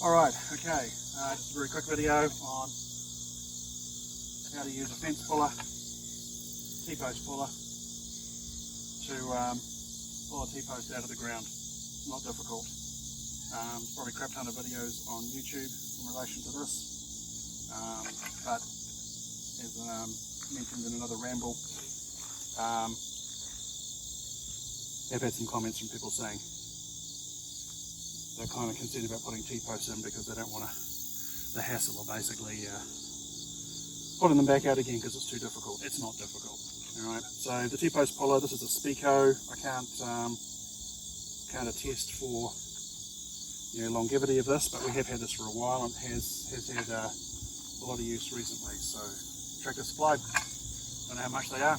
Alright, okay, just a very quick video on how to use a fence puller, T-post puller, to pull a T-post out of the ground. It's not difficult. Probably a crap ton of videos on YouTube in relation to this, but as mentioned in another ramble, I've had some comments from people saying they're kind of concerned about putting T-posts in because they don't want the hassle of basically putting them back out again because it's too difficult. It's not difficult. Alright, so the T-post puller, this is a SpeeCo. I can't attest for longevity of this, but we have had this for a while and has had a lot of use recently. So Tractor Supply, don't know how much they are,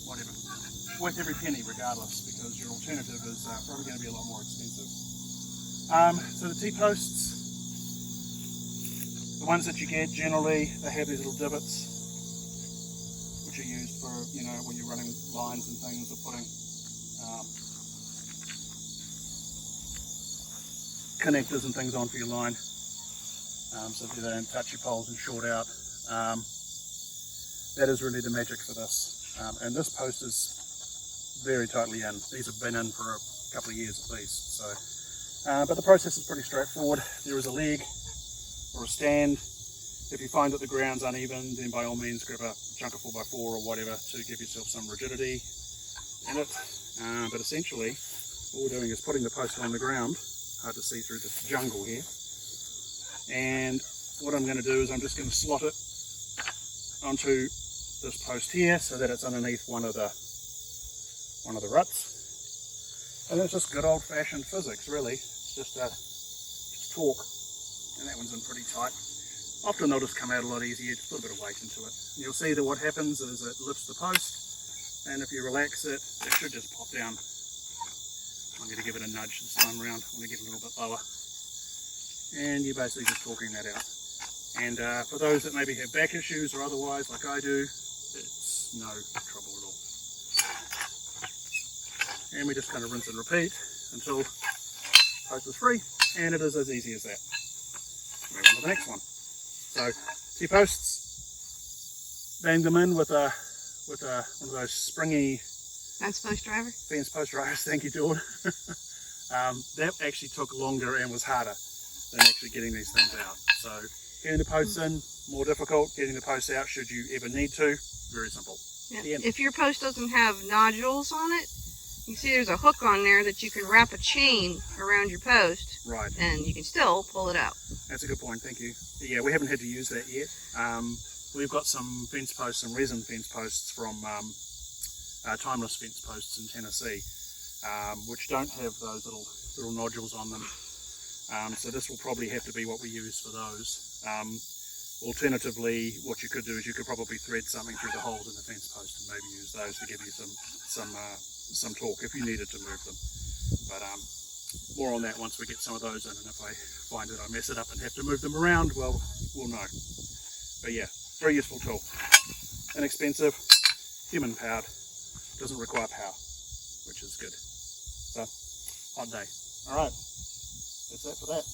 whatever. Worth every penny regardless, because your alternative is probably going to be a lot more expensive. So the T-posts, the ones that you get generally, they have these little divots, which are used for, when you're running lines and things, or putting connectors and things on for your line, so that they don't touch your poles and short out. That is really the magic for this. And this post is very tightly in. These have been in for a couple of years at least. So. But the process is pretty straightforward. There is a leg or a stand. If you find that the ground's uneven, then by all means grab a chunk of 4x4 or whatever to give yourself some rigidity in it. But essentially, all we're doing is putting the post on the ground. Hard to see through this jungle here. And what I'm going to do is I'm just going to slot it onto this post here so that it's underneath one of the ruts. And it's just good old-fashioned physics, really. Just torque, and that one's in pretty tight. Often they'll just come out a lot easier, just put a bit of weight into it. And you'll see that what happens is it lifts the post, and if you relax it, it should just pop down. I'm going to give it a nudge this time around. I'm going to get a little bit lower. And you're basically just torquing that out. And for those that maybe have back issues or otherwise, like I do, it's no trouble at all. And we just kind of rinse and repeat until post is free, and it is as easy as that. Move on to the next one. So T-posts, bang them in with one of those springy fence post drivers. Fence post drivers, thank you, George. That actually took longer and was harder than actually getting these things out. So getting the posts in, more difficult. Getting the posts out, should you ever need to, very simple. Yeah. If your post doesn't have nodules on it, you can see there's a hook on there that you can wrap a chain around your post. Right. And you can still pull it out. That's a good point, thank you. Yeah, we haven't had to use that yet. We've got some fence posts, some resin fence posts from timeless fence posts in Tennessee, which don't have those little nodules on them. So this will probably have to be what we use for those. Alternatively, what you could do is you could probably thread something through the holes in the fence post and maybe use those to give you some torque if you needed to move them. But more on that once we get some of those in, and if I find that I mess it up and have to move them around, well, we'll know. But yeah, very useful tool. Inexpensive, human powered, doesn't require power, which is good. So, hot day. Alright, that's that for that.